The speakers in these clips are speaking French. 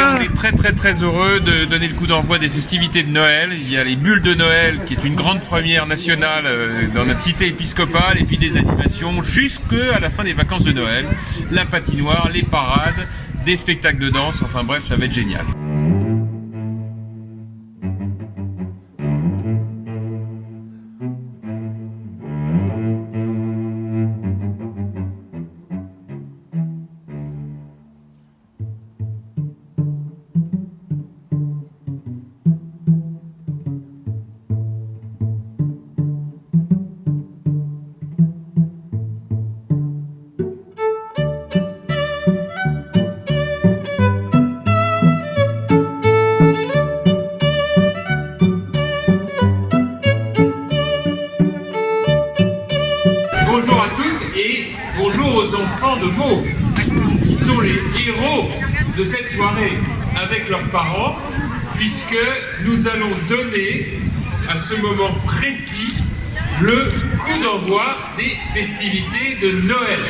On est très heureux de donner le coup d'envoi des festivités de Noël. Il y a les bulles de Noël, qui est une grande première nationale dans notre cité épiscopale, et puis des animations jusqu'à la fin des vacances de Noël. La patinoire, les parades, des spectacles de danse, enfin bref, ça va être génial. Bonjour à tous et bonjour aux enfants de Meaux, qui sont les héros de cette soirée avec leurs parents, puisque nous allons donner à ce moment précis le coup d'envoi des festivités de Noël.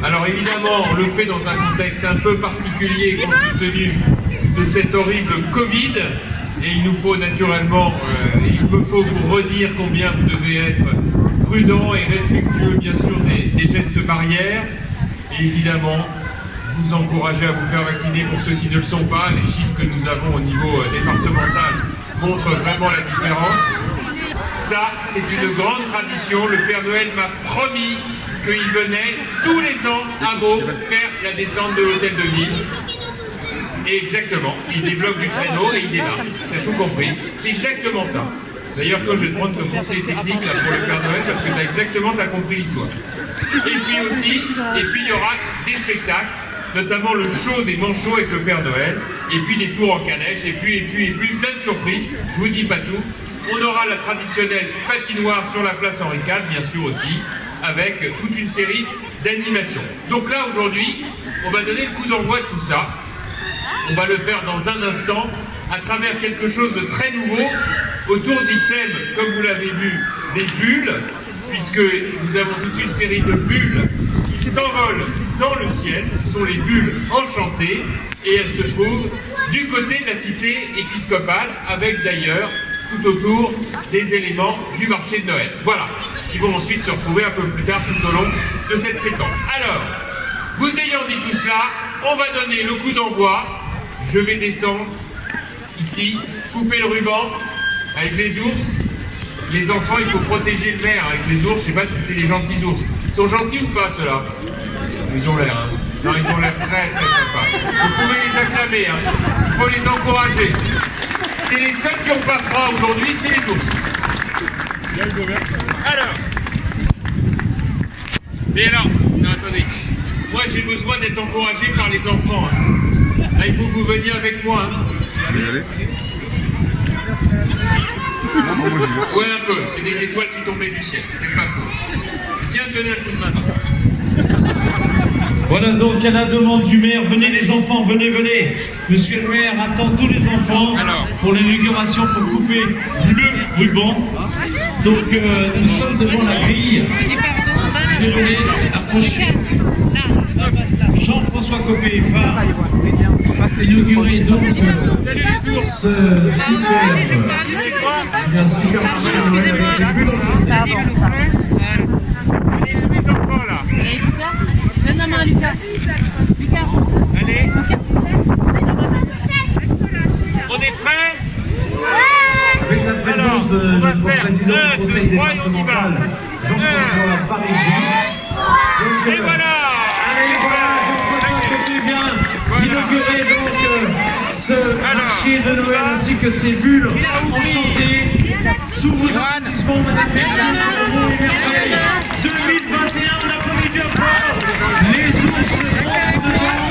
Alors évidemment, on le fait dans un contexte un peu particulier compte tenu de cet horrible Covid, et il nous faut naturellement, il me faut vous redire combien vous devez être prudent et respectueux bien sûr des gestes barrières, et évidemment vous encourager à vous faire vacciner pour ceux qui ne le sont pas. Les chiffres que nous avons au niveau départemental montrent vraiment la différence. Ça, c'est une grande tradition. Le Père Noël m'a promis qu'il venait tous les ans à Meaux faire la descente de l'hôtel de ville. Et exactement, il débloque du traîneau et il démarre. C'est tout compris. C'est exactement ça. D'ailleurs, toi, je vais te prendre comme conseiller technique là, pour le Père Noël parce que tu as exactement compris l'histoire. Et puis aussi, il y aura des spectacles, notamment le show des manchots avec le Père Noël, et puis des tours en calèche, et puis plein de surprises. Je vous dis pas tout. On aura la traditionnelle patinoire sur la place Henri IV, bien sûr aussi, avec toute une série d'animations. Donc là, aujourd'hui, on va donner le coup d'envoi de tout ça. On va le faire dans un instant, à travers quelque chose de très nouveau, autour du thème, comme vous l'avez vu, des bulles, puisque nous avons toute une série de bulles qui s'envolent dans le ciel. Ce sont les bulles enchantées, et elles se trouvent du côté de la cité épiscopale, avec d'ailleurs tout autour des éléments du marché de Noël. Voilà, qui vont ensuite se retrouver un peu plus tard tout au long de cette séquence. Alors, vous ayant dit tout cela, on va donner le coup d'envoi. Je vais descendre ici, couper le ruban avec les ours. Les enfants, il faut protéger le maire avec les ours. Je ne sais pas si c'est des gentils ours. Ils sont gentils ou pas, ceux-là? Ils ont l'air, hein. Non, ils ont l'air très sympas. Vous pouvez les acclamer, hein. Il faut les encourager. C'est les seuls qui n'ont pas froid aujourd'hui, c'est les ours. Alors. Mais alors, non, attendez. Moi, j'ai besoin d'être encouragé par les enfants. Là, il faut que vous veniez avec moi. Hein. Ouais, un peu. C'est des étoiles qui tombaient du ciel. C'est pas faux. Tiens, me donner un coup de main. Voilà donc à la demande du maire, venez les enfants, venez. Monsieur le maire attend tous les enfants pour l'inauguration, pour couper le ruban. Donc nous sommes devant la grille. Venez, approchez. Jean-François Copé va inaugurer donc ce super marché Noël avec les bulles enchantées. Les enfants là. Donne la main à Lucas. Lucas. Allez. On est prêts? Avec la présence de notre président du conseil départemental, Jean-François Parégy. Et voilà. Allez, voilà, Jean-François Copé vient inaugurer donc ce marché de Noël ainsi que ces bulles enchantées. Sous vos applaudissements, mesdames et messieurs, 2021, on applaudit bien fort. Les ours rentrent dedans.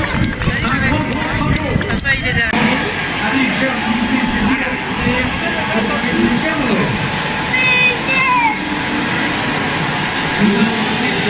Un grand bravo. Papa, il est derrière. Allez, faire visiter ces diversités avec le Père Noël. Nous allons ensuite